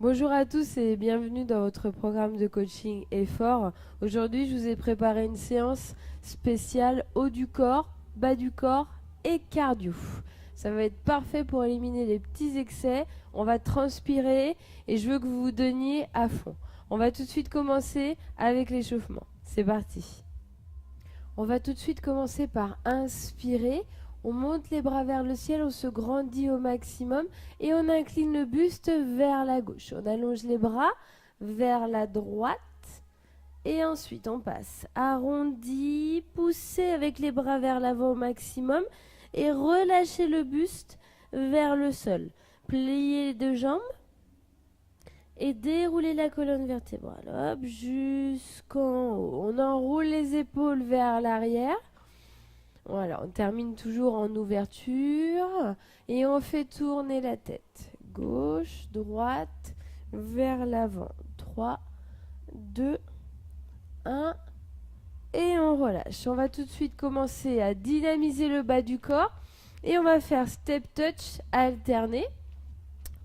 Bonjour à tous et bienvenue dans votre programme de coaching Effort. Aujourd'hui, je vous ai préparé une séance spéciale haut du corps, bas du corps et cardio. Ça va être parfait pour éliminer les petits excès. On va transpirer et je veux que vous vous donniez à fond. On va tout de suite commencer avec l'échauffement. C'est parti. On va tout de suite commencer par inspirer. On monte les bras vers le ciel, on se grandit au maximum et on incline le buste vers la gauche. On allonge les bras vers la droite et ensuite on passe arrondi, pousser avec les bras vers l'avant au maximum et relâcher le buste vers le sol. Plier les deux jambes et dérouler la colonne vertébrale. Hop, jusqu'en haut. On enroule les épaules vers l'arrière. Voilà, on termine toujours en ouverture et on fait tourner la tête. Gauche, droite, vers l'avant. 3, 2, 1 et on relâche. On va tout de suite commencer à dynamiser le bas du corps et on va faire step touch alterné.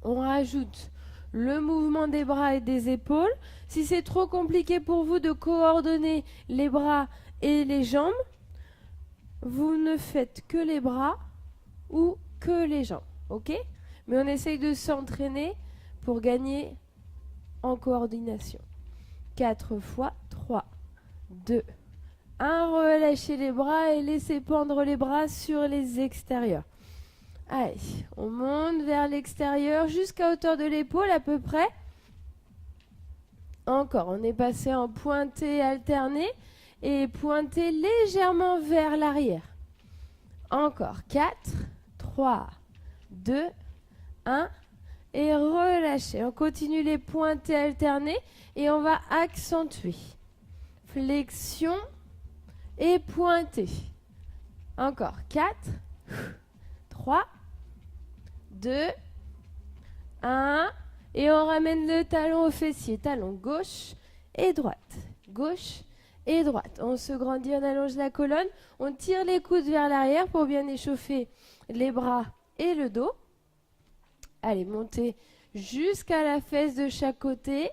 On rajoute le mouvement des bras et des épaules. Si c'est trop compliqué pour vous de coordonner les bras et les jambes, vous ne faites que les bras ou que les jambes, ok? Mais on essaye de s'entraîner pour gagner en coordination. 4 fois, 3, 2, 1. Relâchez les bras et laissez pendre les bras sur les extérieurs. Allez, on monte vers l'extérieur jusqu'à hauteur de l'épaule à peu près. Encore, on est passé en pointé alterné et pointé légèrement vers l'arrière. Encore, 4, 3, 2, 1 et relâchez. On continue les pointés alternés et on va accentuer. Flexion et pointé. Encore, 4, 3, 2, 1 et on ramène le talon au fessier. Talon gauche et droite. Gauche et droite. On se grandit, on allonge la colonne. On tire les coudes vers l'arrière pour bien échauffer les bras et le dos. Allez, montez jusqu'à la fesse de chaque côté.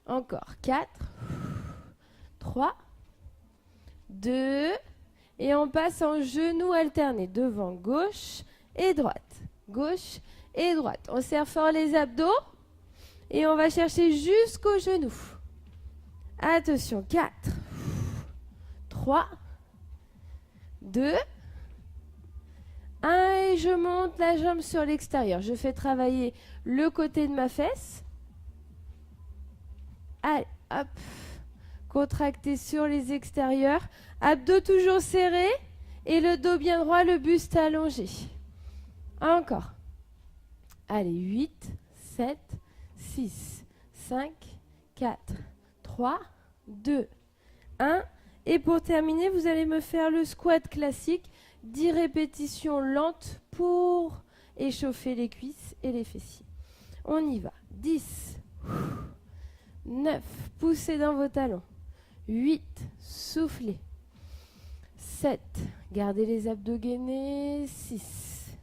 Encore 4, 3, 2 et on passe en genoux alternés. Devant gauche et droite. Gauche et droite. On serre fort les abdos et on va chercher jusqu'aux genoux. Attention, 4, 3, 2, 1 et je monte la jambe sur l'extérieur. Je fais travailler le côté de ma fesse. Allez, hop. Contractez sur les extérieurs. Abdos toujours serrés et le dos bien droit, le buste allongé. Encore. Allez, 8, 7, 6, 5, 4, 3, 2, 1. Et pour terminer, vous allez me faire le squat classique. 10 répétitions lentes pour échauffer les cuisses et les fessiers. On y va. 10, 9, poussez dans vos talons. 8, soufflez. 7, gardez les abdos gainés. 6,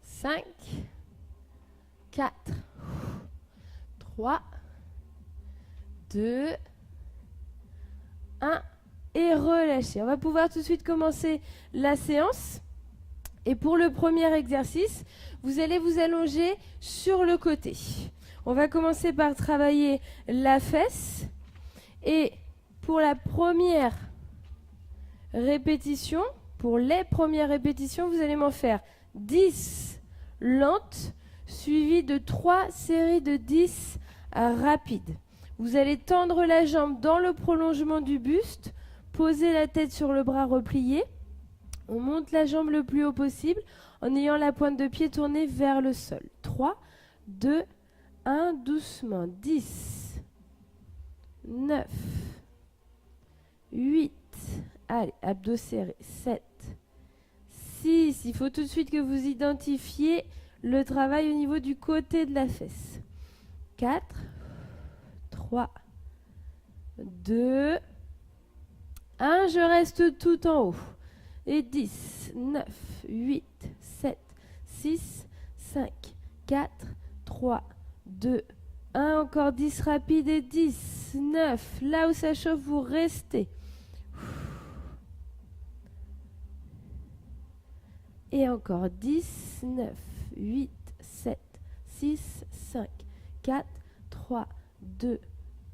5, 4, 3, 2, 1 et relâchez. On va pouvoir tout de suite commencer la séance. Et pour le premier exercice, vous allez vous allonger sur le côté. On va commencer par travailler la fesse. Et pour la première répétition, pour les premières répétitions, vous allez m'en faire 10 lentes, suivies de 3 séries de 10 rapides. Vous allez tendre la jambe dans le prolongement du buste, poser la tête sur le bras replié. On monte la jambe le plus haut possible en ayant la pointe de pied tournée vers le sol. 3, 2, 1, doucement. 10, 9, 8, allez, abdos serrés. 7, 6, il faut tout de suite que vous identifiez le travail au niveau du côté de la fesse. 4, 3, 2, 1, je reste tout en haut. Et 10, 9, 8, 7, 6, 5, 4, 3, 2, 1, encore 10 rapide et 10, 9, là où ça chauffe, vous restez. Et encore 10, 9, 8, 7, 6, 5, 4, 3, 2,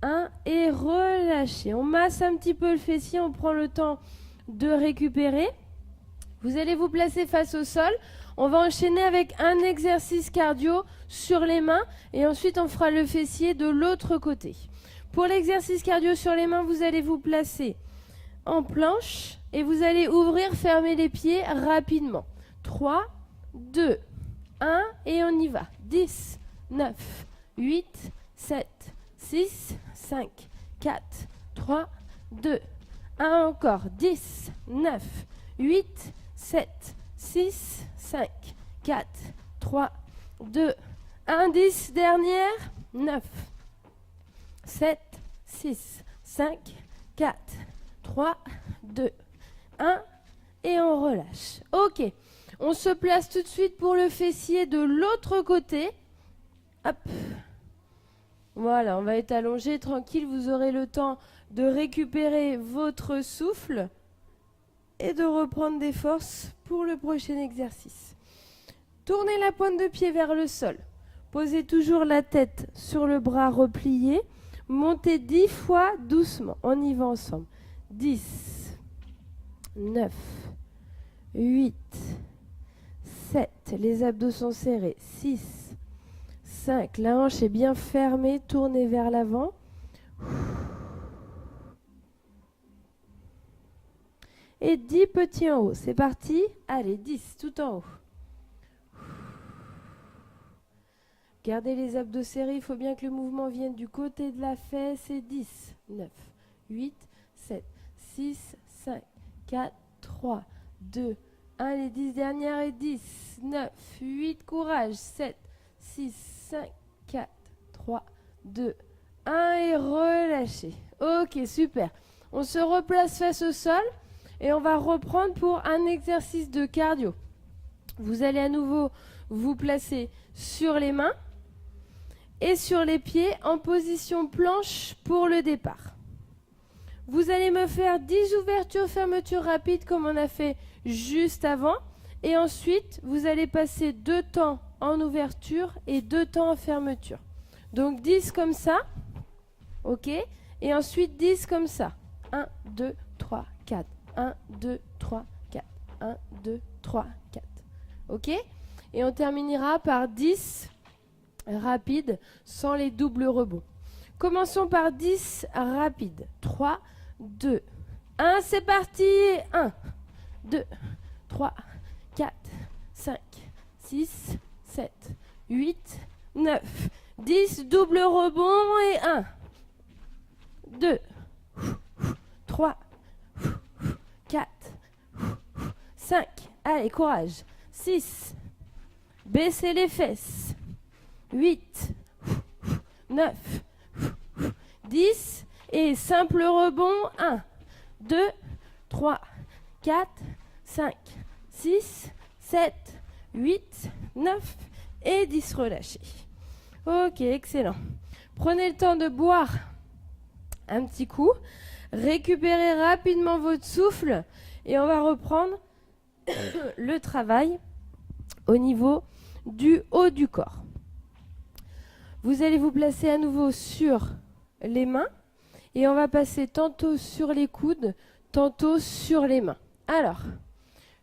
1 et relâchez. On masse un petit peu le fessier, on prend le temps de récupérer. Vous allez vous placer face au sol. On va enchaîner avec un exercice cardio sur les mains et ensuite on fera le fessier de l'autre côté. Pour l'exercice cardio sur les mains, vous allez vous placer en planche et vous allez ouvrir, fermer les pieds rapidement. 3, 2, 1 et on y va. 10, 9, 8, 7, 6, 5, 4, 3, 2, 1 encore. 10, 9, 8, 7, 6, 5, 4, 3, 2, 1, 10, dernière. 9, 7, 6, 5, 4, 3, 2, 1 et on relâche. Ok, on se place tout de suite pour le fessier de l'autre côté. Hop. Voilà, on va être allongé, tranquille, vous aurez le temps de récupérer votre souffle et de reprendre des forces pour le prochain exercice. Tournez la pointe de pied vers le sol. Posez toujours la tête sur le bras replié. Montez 10 fois doucement. On y va ensemble. 10, 9, 8, 7. Les abdos sont serrés. 6, 5. La hanche est bien fermée. Tournez vers l'avant. Et 10 petits en haut. C'est parti. Allez, 10 tout en haut. Gardez les abdos serrés. Il faut bien que le mouvement vienne du côté de la fesse. Et 10, 9, 8, 7, 6, 5, 4, 3, 2, 1. Les 10 dernières et 10, 9, 8. Courage. 7, 6, 5, 4, 3, 2, 1. Et relâchez. Ok, super. On se replace face au sol. Et on va reprendre pour un exercice de cardio. Vous allez à nouveau vous placer sur les mains et sur les pieds en position planche pour le départ. Vous allez me faire 10 ouvertures, fermetures rapides comme on a fait juste avant. Et ensuite, vous allez passer 2 temps en ouverture et 2 temps en fermeture. Donc 10 comme ça, ok. Et ensuite 10 comme ça. 1, 2, 3, 4. 1, 2, 3, 4. 1, 2, 3, 4. Ok? Et on terminera par 10 rapides sans les doubles rebonds. Commençons par 10 rapides. 3, 2, 1. C'est parti. 1, 2, 3, 4, 5, 6, 7, 8, 9, 10. Double rebond et 1, 2, 3, 4, 5, allez, courage, 6, baissez les fesses, 8, 9, 10, et simple rebond, 1, 2, 3, 4, 5, 6, 7, 8, 9, et 10, relâchez. Ok, excellent. Prenez le temps de boire un petit coup. Récupérez rapidement votre souffle et on va reprendre le travail au niveau du haut du corps. Vous allez vous placer à nouveau sur les mains et on va passer tantôt sur les coudes, tantôt sur les mains. Alors,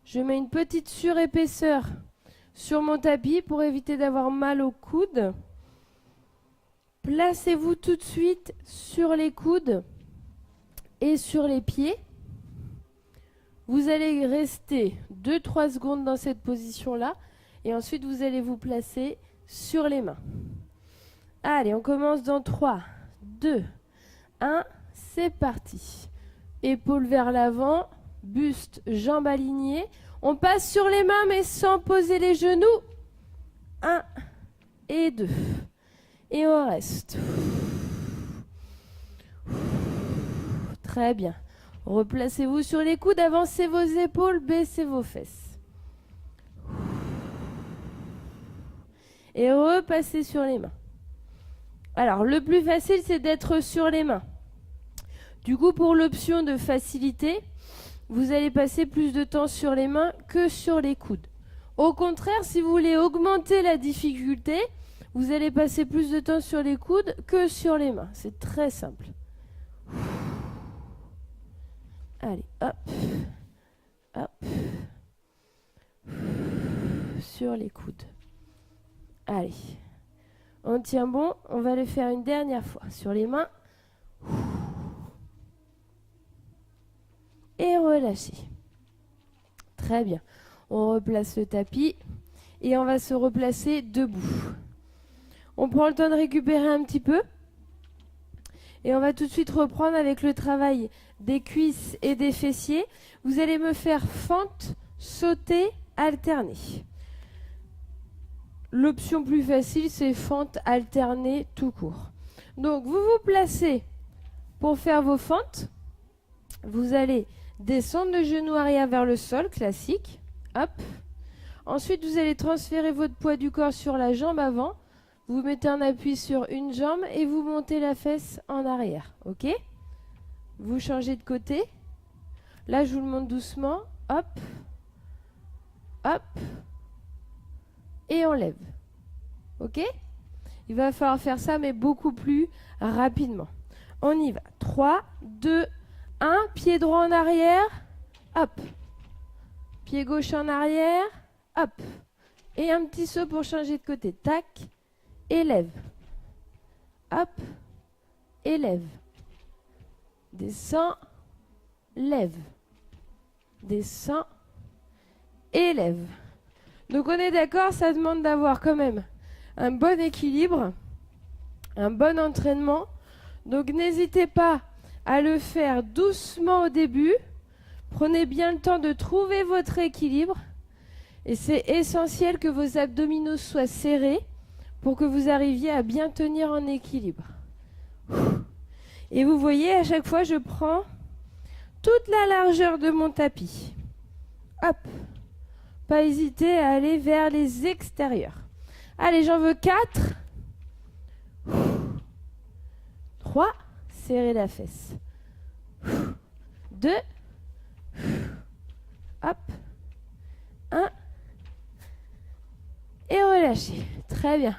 je mets une petite surépaisseur sur mon tapis pour éviter d'avoir mal aux coudes. Placez-vous tout de suite sur les coudes et sur les pieds. Vous allez rester 2-3 secondes dans cette position-là et ensuite vous allez vous placer sur les mains. Allez, on commence dans 3, 2, 1, c'est parti. Épaules vers l'avant, buste, jambes alignées. On passe sur les mains mais sans poser les genoux. 1 et 2. Et on reste. Très bien. Replacez-vous sur les coudes, avancez vos épaules, baissez vos fesses. Et repassez sur les mains. Alors, le plus facile, c'est d'être sur les mains. Du coup, pour l'option de facilité, vous allez passer plus de temps sur les mains que sur les coudes. Au contraire, si vous voulez augmenter la difficulté, vous allez passer plus de temps sur les coudes que sur les mains. C'est très simple. Allez, hop, hop, sur les coudes. Allez, on tient bon, on va le faire une dernière fois. Sur les mains. Et relâchez. Très bien. On replace le tapis et on va se replacer debout. On prend le temps de récupérer un petit peu et on va tout de suite reprendre avec le travail des cuisses et des fessiers. Vous allez me faire fente, sauter, alterner. L'option plus facile, c'est fente, alterner tout court. Donc, vous vous placez pour faire vos fentes. Vous allez descendre le genou arrière vers le sol, classique. Hop. Ensuite, vous allez transférer votre poids du corps sur la jambe avant. Vous mettez un appui sur une jambe et vous montez la fesse en arrière. OK? Vous changez de côté. Là, je vous le montre doucement. Hop. Hop. Et on lève. OK? Il va falloir faire ça, mais beaucoup plus rapidement. On y va. 3, 2, 1. Pied droit en arrière. Hop. Pied gauche en arrière. Hop. Et un petit saut pour changer de côté. Tac. Élève. Hop. Élève. Descends. Lève. Descends. Élève. Donc on est d'accord, ça demande d'avoir quand même un bon équilibre, un bon entraînement. Donc n'hésitez pas à le faire doucement au début. Prenez bien le temps de trouver votre équilibre. Et c'est essentiel que vos abdominaux soient serrés pour que vous arriviez à bien tenir en équilibre. Et vous voyez, à chaque fois, je prends toute la largeur de mon tapis. Hop. Pas hésiter à aller vers les extérieurs. Allez, j'en veux 4. 3. Serrez la fesse. 2. Hop. 1. Et relâchez. Très bien.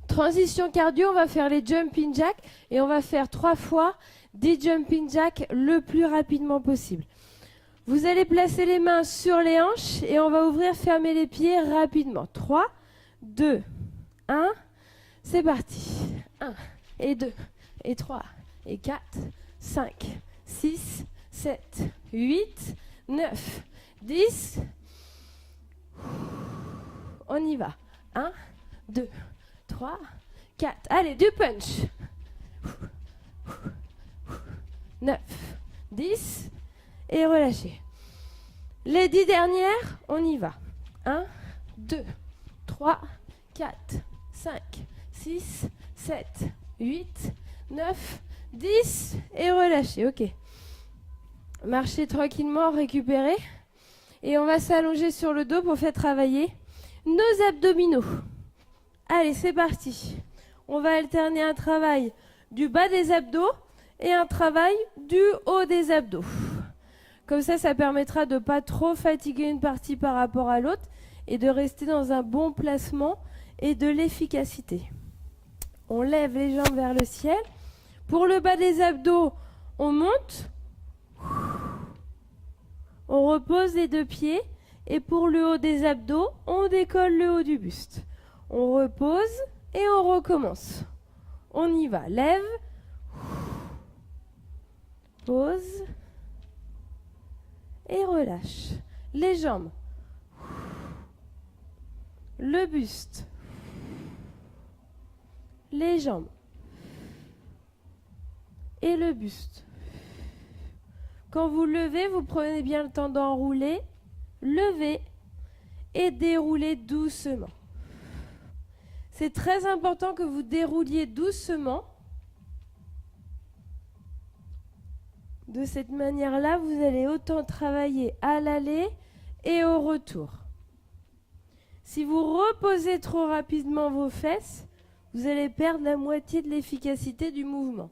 Transition cardio, on va faire les jumping jacks et on va faire 3 fois des jumping jacks le plus rapidement possible. Vous allez placer les mains sur les hanches et on va ouvrir, fermer les pieds rapidement. 3, 2, 1, c'est parti. 1, et 2, et 3, et 4, 5, 6, 7, 8, 9, 10. On y va. 1, 2, 3, 4. Allez, du punch. 9, 10. Et relâchez. Les 10 dernières, on y va. 1, 2, 3, 4, 5, 6, 7, 8, 9, 10. Et relâchez. OK. Marchez tranquillement, récupérez. Et on va s'allonger sur le dos pour faire travailler nos abdominaux. Allez, c'est parti. On va alterner un travail du bas des abdos et un travail du haut des abdos. Comme ça permettra de ne pas trop fatiguer une partie par rapport à l'autre et de rester dans un bon placement et de l'efficacité. On lève les jambes vers le ciel. Pour le bas des abdos, on monte. On repose les 2 pieds. Et pour le haut des abdos, on décolle le haut du buste. On repose et on recommence. On y va. Lève. Pose. Et relâche. Les jambes. Le buste. Les jambes. Et le buste. Quand vous levez, vous prenez bien le temps d'enrouler. Levez et déroulez doucement. C'est très important que vous dérouliez doucement. De cette manière-là, vous allez autant travailler à l'aller et au retour. Si vous reposez trop rapidement vos fesses, vous allez perdre la moitié de l'efficacité du mouvement.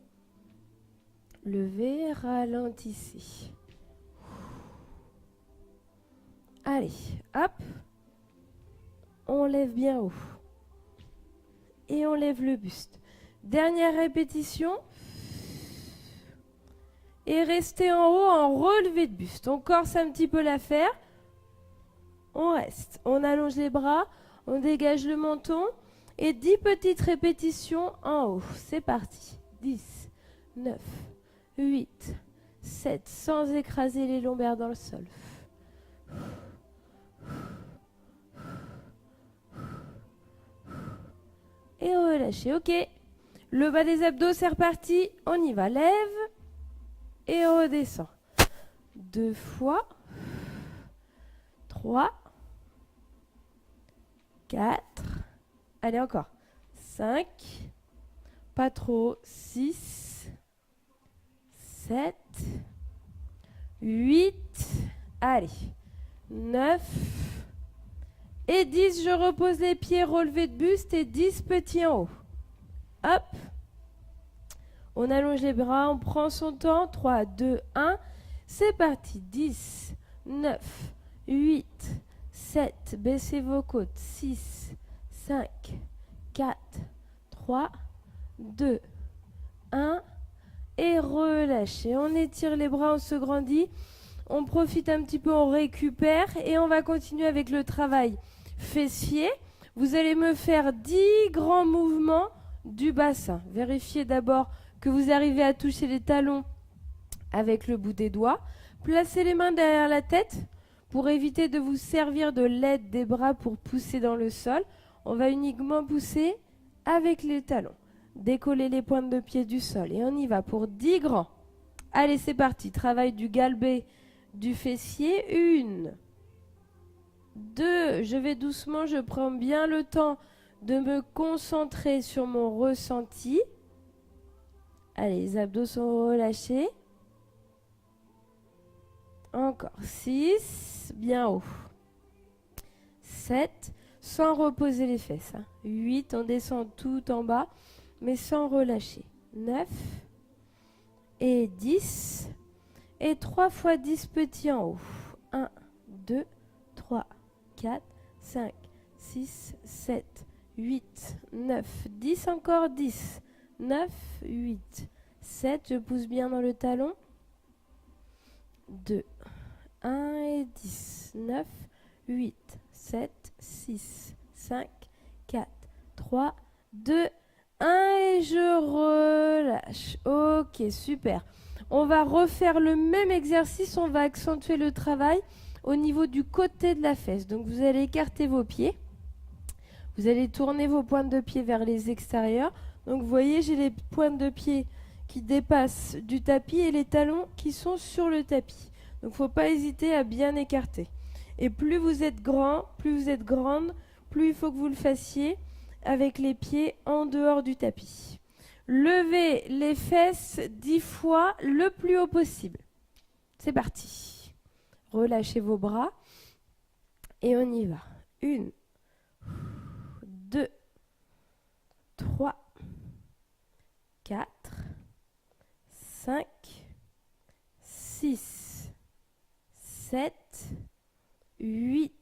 Levez, ralentissez. Allez, hop. On lève bien haut. Et on lève le buste. Dernière répétition. Et restez en haut en relevé de buste. On corse un petit peu l'affaire. On reste. On allonge les bras. On dégage le menton. Et 10 petites répétitions en haut. C'est parti. 10, 9, 8, 7. Sans écraser les lombaires dans le sol. Et relâchez. Ok. Le bas des abdos, c'est reparti. On y va. Lève. Et redescend. 2 fois. 3. 4. Allez, encore. 5. Pas trop. 6. 7. 8. Allez. 9. Et 10. Je repose les pieds relevés de buste et 10 petits en haut. Hop. On allonge les bras, on prend son temps. 3, 2, 1. C'est parti. 10, 9, 8, 7. Baissez vos côtes. 6, 5, 4, 3, 2, 1. Et relâchez. On étire les bras, on se grandit. On profite un petit peu, on récupère. Et on va continuer avec le travail fessier. Vous allez me faire 10 grands mouvements du bassin. Vérifiez d'abord que vous arrivez à toucher les talons avec le bout des doigts. Placez les mains derrière la tête pour éviter de vous servir de l'aide des bras pour pousser dans le sol. On va uniquement pousser avec les talons. Décollez les pointes de pied du sol et on y va pour 10 grands. Allez, c'est parti. Travail du galbé du fessier. 1, 2. Je vais doucement, je prends bien le temps de me concentrer sur mon ressenti. Allez, les abdos sont relâchés. Encore. 6. Bien haut. 7. Sans reposer les fesses. 8. On descend tout en bas, mais sans relâcher. 9. Et 10. Et 3 fois 10 petits en haut. 1, 2, 3, 4, 5, 6, 7, 8, 9, 10. Encore 10. 9, 8, 7, je pousse bien dans le talon. 2, 1 et 10. 9, 8, 7, 6, 5, 4, 3, 2, 1 et je relâche. Ok, super. On va refaire le même exercice, on va accentuer le travail au niveau du côté de la fesse. Donc vous allez écarter vos pieds. Vous allez tourner vos pointes de pied vers les extérieurs. Donc vous voyez, j'ai les pointes de pied qui dépassent du tapis et les talons qui sont sur le tapis. Donc il ne faut pas hésiter à bien écarter. Et plus vous êtes grand, plus vous êtes grande, plus il faut que vous le fassiez avec les pieds en dehors du tapis. Levez les fesses 10 fois le plus haut possible. C'est parti. Relâchez vos bras et on y va. 1, 2, 3, 4, 5, 6, 7, 8,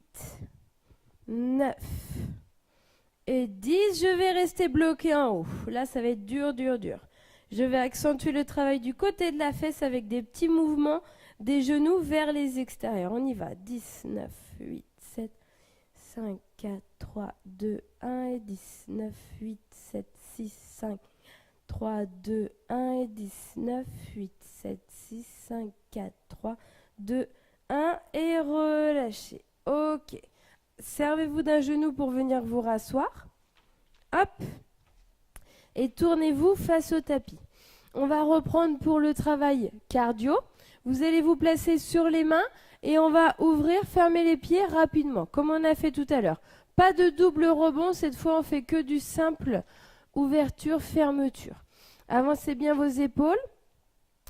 9 et 10. Je vais rester bloqué en haut. Là, ça va être dur, dur, dur. Je vais accentuer le travail du côté de la fesse avec des petits mouvements des genoux vers les extérieurs. On y va. 10, 9, 8, 7, 5, 4, 3, 2, 1 et 10. 9, 8, 7, 6, 5, 3, 2, 1 et 10. 9, 8, 7, 6, 5, 4, 3, 2, 1 et relâchez. Ok. Servez-vous d'un genou pour venir vous rasseoir. Hop. Et tournez-vous face au tapis. On va reprendre pour le travail cardio. Vous allez vous placer sur les mains et on va ouvrir, fermer les pieds rapidement, comme on a fait tout à l'heure. Pas de double rebond, cette fois on fait que du simple ouverture, fermeture. Avancez bien vos épaules,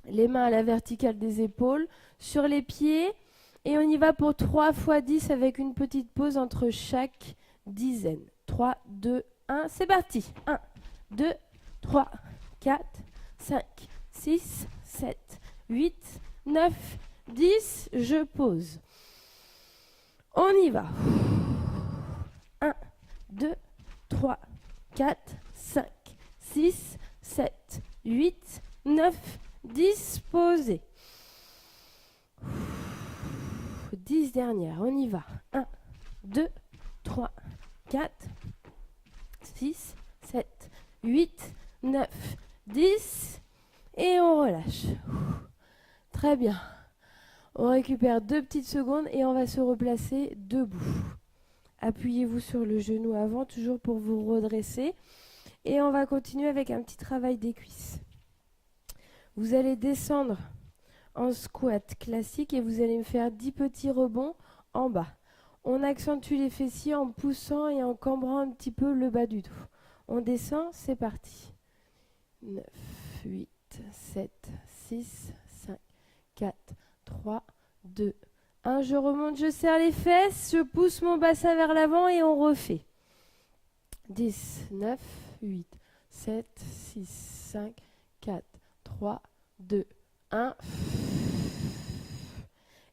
les mains à la verticale des épaules, sur les pieds. Et on y va pour 3 fois 10 avec une petite pause entre chaque dizaine. 3, 2, 1, c'est parti. 1, 2, 3, 4, 5, 6, 7, 8, 9, 10. Je pose. On y va. 1, 2, 3, 4, 5, 6, 7, 8, 9, 10. Posez. 10 dernières. On y va. 1, 2, 3, 4, 6, 7, 8, 9, 10. Et on relâche. Très bien. On récupère 2 petites secondes et on va se replacer debout. Appuyez-vous sur le genou avant, toujours pour vous redresser. Et on va continuer avec un petit travail des cuisses. Vous allez descendre en squat classique et vous allez me faire 10 petits rebonds en bas. On accentue les fessiers en poussant et en cambrant un petit peu le bas du dos. On descend, c'est parti. 9, 8, 7, 6, 5, 4, 3, 2, 1. Je remonte, je serre les fesses, je pousse mon bassin vers l'avant et on refait. 10, 9, 8, 7, 6, 5, 4, 3, 2, 1.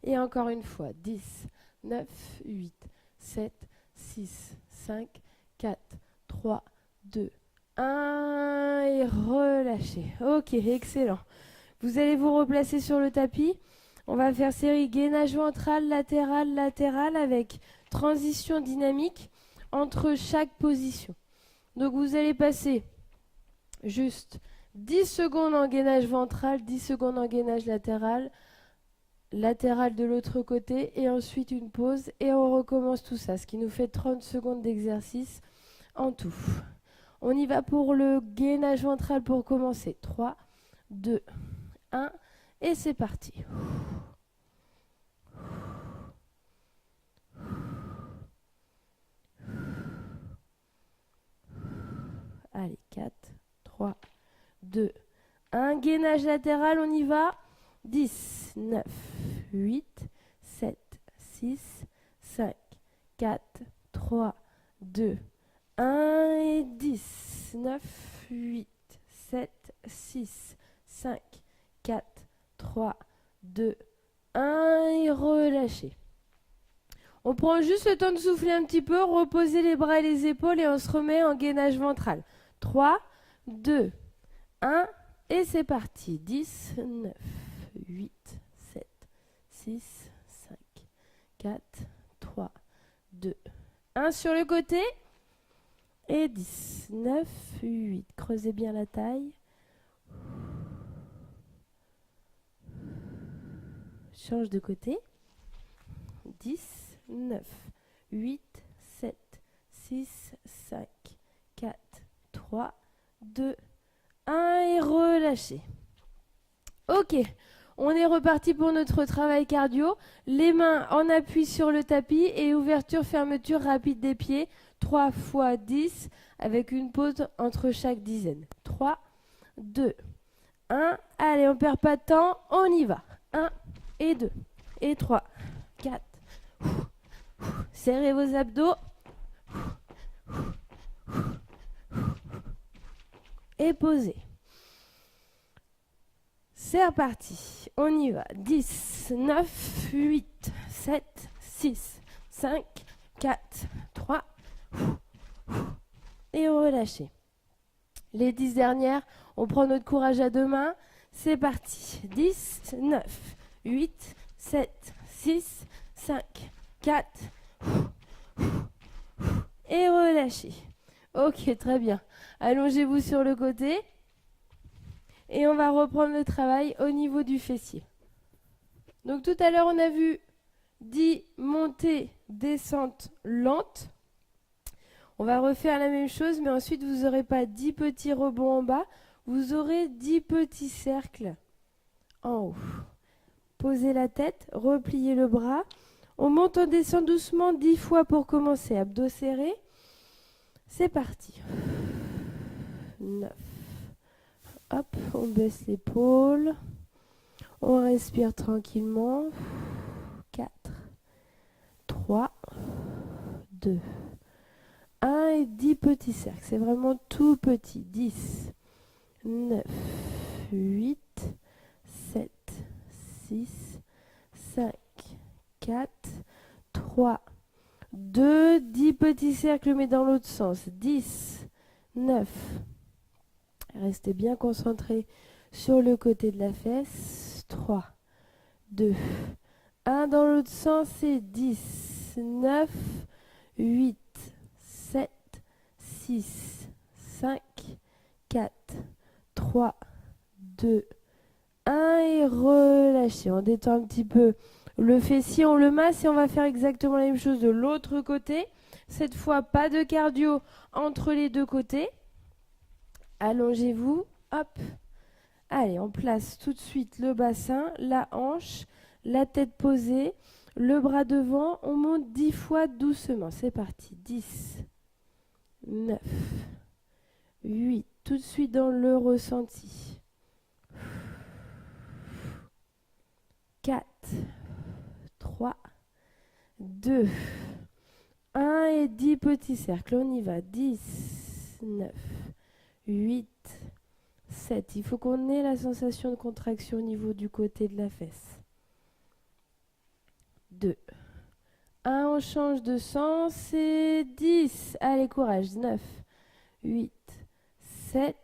Et encore une fois. 10, 9, 8, 7, 6, 5, 4, 3, 2, 1. Et relâchez. Ok, excellent. Vous allez vous replacer sur le tapis. On va faire série gainage ventral, latéral, latéral avec transition dynamique entre chaque position. Donc vous allez passer juste 10 secondes en gainage ventral, 10 secondes en gainage latéral, latéral de l'autre côté et ensuite une pause et on recommence tout ça, ce qui nous fait 30 secondes d'exercice en tout. On y va pour le gainage ventral pour commencer. 3, 2, 1 et c'est parti. Allez, 4, 3, 2, 1. Gainage latéral, on y va. 10, 9, 8, 7, 6, 5, 4, 3, 2, 1 et 10, 9, 8, 7, 6, 5, 4, 3, 2, 1 et relâchez. On prend juste le temps de souffler un petit peu, reposer les bras et les épaules et on se remet en gainage ventral. 3, 2, 1 et c'est parti. 10, 9, 8, 7, 6, 5, 4, 3, 2, 1 sur le côté. Et 10, 9, 8. Creusez bien la taille. Change de côté. 10, 9, 8, 7, 6, 5, 4, 3, 2, 1 et relâchez. Ok, on est reparti pour notre travail cardio. Les mains en appui sur le tapis et ouverture-fermeture rapide des pieds. 3 fois 10 avec une pause entre chaque dizaine. 3, 2, 1. Allez, on ne perd pas de temps, on y va. 1 et 2 et 3, 4. Serrez vos abdos. Et posez. C'est reparti. On y va. 10, 9, 8, 7, 6, 5, 4, 3. Et on relâche. Les 10 dernières, on prend notre courage à deux mains. C'est parti. 10, 9, 8, 7, 6, 5, 4. Et relâchez. Ok, très bien. Allongez-vous sur le côté. Et on va reprendre le travail au niveau du fessier. Donc tout à l'heure, on a vu 10 montées, descentes lentes. On va refaire la même chose, mais ensuite, vous n'aurez pas 10 petits rebonds en bas. Vous aurez 10 petits cercles en haut. Posez la tête, repliez le bras. On monte, on descend doucement 10 fois pour commencer. Abdos serrés. C'est parti. 9. Hop, on baisse l'épaule. On respire tranquillement. 4, 3, 2, 1 et 10 petits cercles. C'est vraiment tout petit. 10, 9, 8, 7, 6, 5, 4, 3, 2, 10 petits cercles, mais dans l'autre sens. 10, 9. Restez bien concentrés sur le côté de la fesse. 3, 2, 1 dans l'autre sens et 10, 9, 8, 7, 6, 5, 4, 3, 2, 1 et relâchez. On détend un petit peu le fessier, on le masse et on va faire exactement la même chose de l'autre côté. Cette fois, pas de cardio entre les deux côtés. Allongez-vous, hop. Allez, on place tout de suite le bassin, la hanche, la tête posée, le bras devant. On monte 10 fois doucement. C'est parti. 10, 9, 8. Tout de suite dans le ressenti. 4, 3, 2, 1 et 10 petits cercles. On y va. 10, 9, 8, 7. Il faut qu'on ait la sensation de contraction au niveau du côté de la fesse. 2, 1, on change de sens et 10. Allez, courage. 9, 8, 7,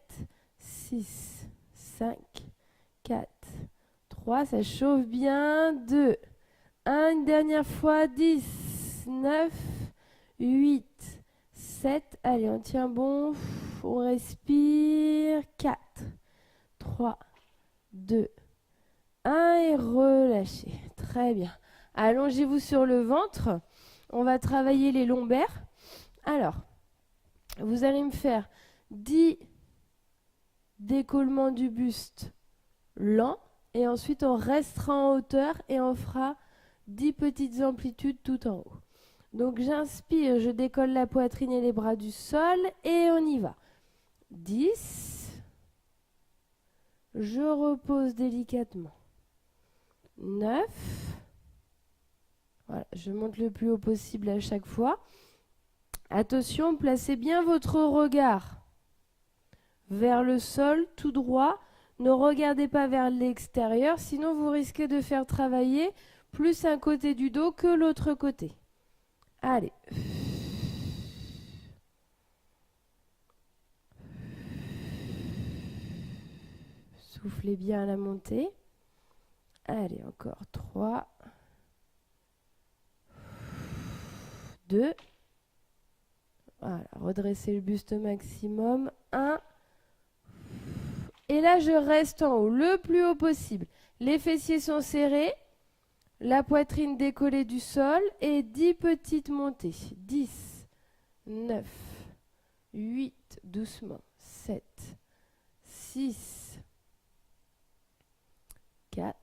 6, 5, 4, 3. Ça chauffe bien. 2, 1, une dernière fois. 10, 9, 8, 7. Allez, on tient bon. On respire. 4, 3, 2, 1 et relâchez. Très bien. Allongez-vous sur le ventre. On va travailler les lombaires. Alors, vous allez me faire 10 décollements du buste lents. Et ensuite, on restera en hauteur et on fera 10 petites amplitudes tout en haut. Donc, j'inspire, je décolle la poitrine et les bras du sol et on y va. 10. Je repose délicatement. 9. Voilà, je monte le plus haut possible à chaque fois. Attention, placez bien votre regard vers le sol, tout droit. Ne regardez pas vers l'extérieur, sinon vous risquez de faire travailler plus un côté du dos que l'autre côté. Allez. Soufflez bien à la montée. Allez, encore 3, 2. Voilà, redressez le buste maximum. 1. Et là, je reste en haut, le plus haut possible. Les fessiers sont serrés, la poitrine décollée du sol et 10 petites montées. 10, 9, 8, doucement. 7, 6, 4,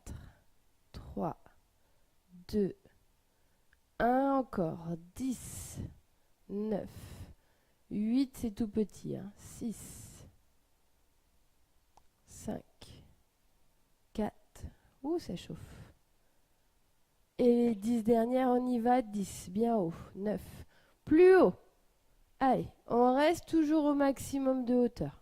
3, 2, 1, encore. 10, 9, 8, c'est tout petit. 6, 5, 4, ouh, ça chauffe. Et les 10 dernières, on y va. 10, bien haut. 9, plus haut. Allez, on reste toujours au maximum de hauteur.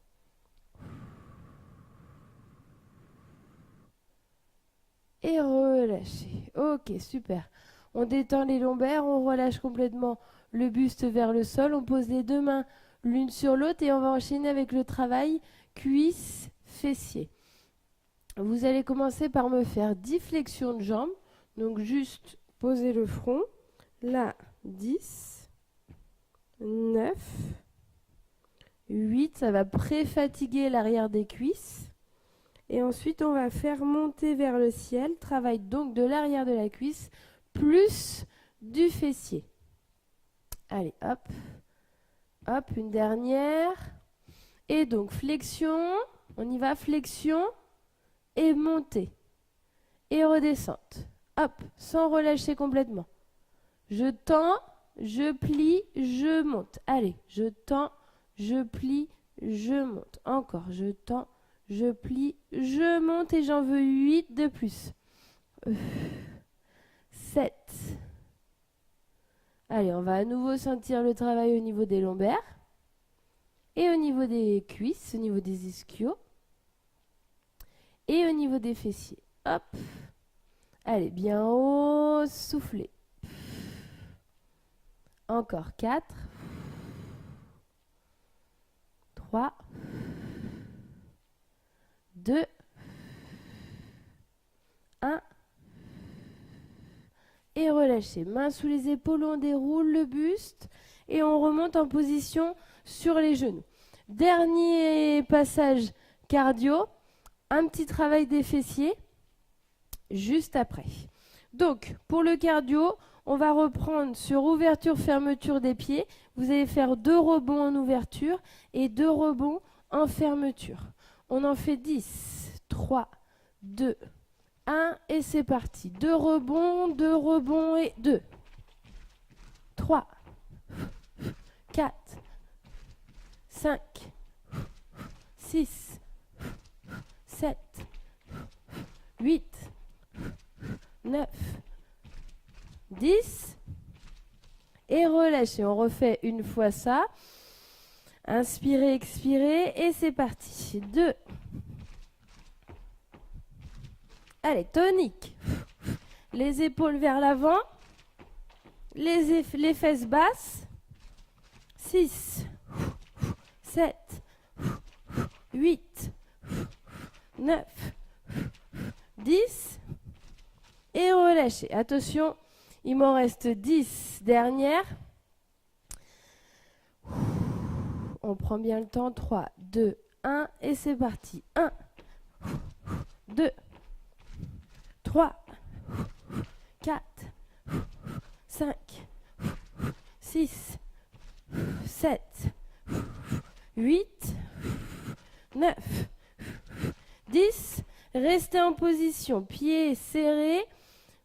Et relâchez. Ok, super. On détend les lombaires, on relâche complètement le buste vers le sol. On pose les deux mains l'une sur l'autre et on va enchaîner avec le travail cuisses, fessiers. Vous allez commencer par me faire 10 flexions de jambes. Donc juste poser le front. Là, 10, 9, 8. Ça va pré-fatiguer l'arrière des cuisses. Et ensuite, on va faire monter vers le ciel. Travail donc de l'arrière de la cuisse plus du fessier. Allez, hop. Hop, une dernière. Et donc, flexion. On y va, flexion. Et montée. Et redescente. Hop, sans relâcher complètement. Je tends, je plie, je monte. Allez, je tends, je plie, je monte. Encore, je tends, je plie, je monte et j'en veux 8 de plus. 7. Allez, on va à nouveau sentir le travail au niveau des lombaires. Et au niveau des cuisses, au niveau des ischios. Et au niveau des fessiers. Hop. Allez, bien haut, soufflez. Encore 4. 3. 2. 1. Et relâchez. Main sous les épaules, on déroule le buste et on remonte en position sur les genoux. Dernier passage cardio, un petit travail des fessiers juste après. Donc, pour le cardio, on va reprendre sur ouverture-fermeture des pieds. Vous allez faire 2 rebonds en ouverture et 2 rebonds en fermeture. On en fait 10, 3, 2, 1 et c'est parti. 2 rebonds et 2, 3, 4, 5, 6, 7, 8, 9, 10 et relâchez. On refait une fois ça. Inspirez, expirez et c'est parti. 2. Allez, tonique. Les épaules vers l'avant. Les fesses basses. 6, 7, 8, 9, 10 et relâchez. Attention, il m'en reste 10 dernières. On prend bien le temps. 3, 2, 1 et c'est parti. 1, 2, 3, 4, 5, 6, 7, 8, 9, 10. Restez en position. Pieds serrés,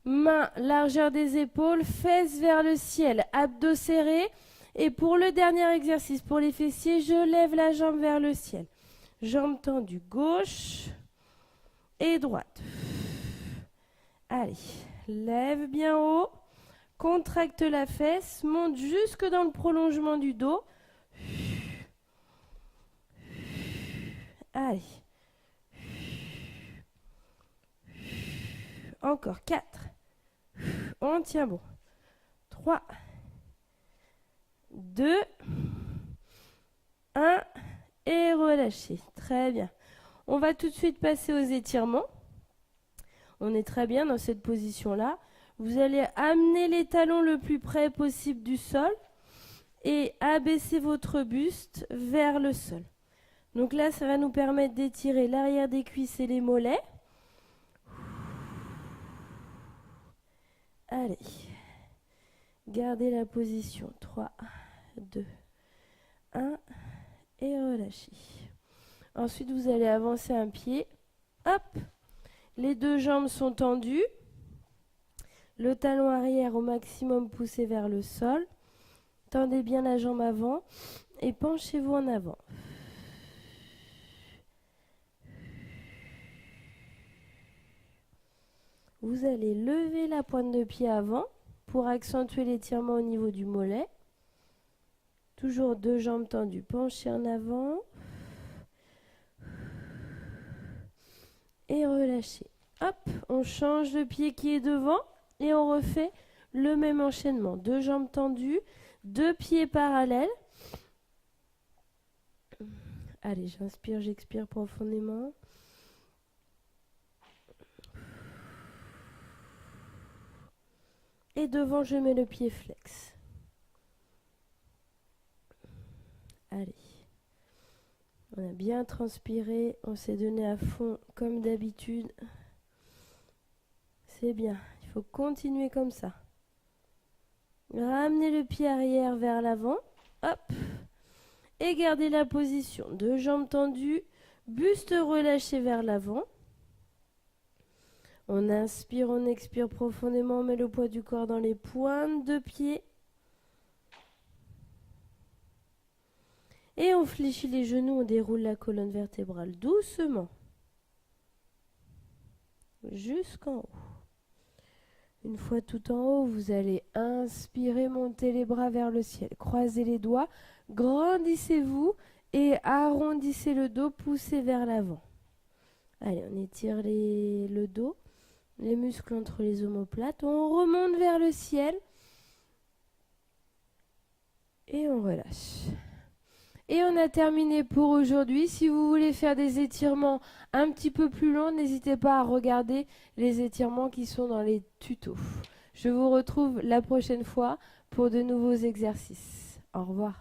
mains largeur des épaules, fesses vers le ciel, abdos serrés. Et pour le dernier exercice, pour les fessiers, je lève la jambe vers le ciel. Jambe tendue gauche et droite. Allez, lève bien haut. Contracte la fesse, monte jusque dans le prolongement du dos. Allez. Encore 4. On tient bon. 3, 2, 1 et relâchez. Très bien. On va tout de suite passer aux étirements. On est très bien dans cette position-là. Vous allez amener les talons le plus près possible du sol et abaisser votre buste vers le sol. Donc là, ça va nous permettre d'étirer l'arrière des cuisses et les mollets. Allez, gardez la position. 3, 2, 1 et relâchez. Ensuite, vous allez avancer un pied. Hop, les 2 jambes sont tendues. Le talon arrière au maximum poussé vers le sol. Tendez bien la jambe avant et penchez-vous en avant. Vous allez lever la pointe de pied avant pour accentuer l'étirement au niveau du mollet. Toujours 2 jambes tendues, penchées en avant. Et relâchez. Hop, on change le pied qui est devant et on refait le même enchaînement. 2 jambes tendues, 2 pieds parallèles. Allez, j'inspire, j'expire profondément. Et devant, je mets le pied flex. Allez. On a bien transpiré, on s'est donné à fond comme d'habitude. C'est bien, il faut continuer comme ça. Ramenez le pied arrière vers l'avant. Hop. Et gardez la position. 2 jambes tendues, buste relâché vers l'avant. On inspire, on expire profondément, on met le poids du corps dans les pointes de pied. Et on fléchit les genoux, on déroule la colonne vertébrale doucement. Jusqu'en haut. Une fois tout en haut, vous allez inspirer, monter les bras vers le ciel. Croisez les doigts, grandissez-vous Et arrondissez le dos, poussez vers l'avant. Allez, on étire le dos, les muscles entre les omoplates. On remonte vers le ciel. Et on relâche. Et on a terminé pour aujourd'hui. Si vous voulez faire des étirements un petit peu plus longs, n'hésitez pas à regarder les étirements qui sont dans les tutos. Je vous retrouve la prochaine fois pour de nouveaux exercices. Au revoir.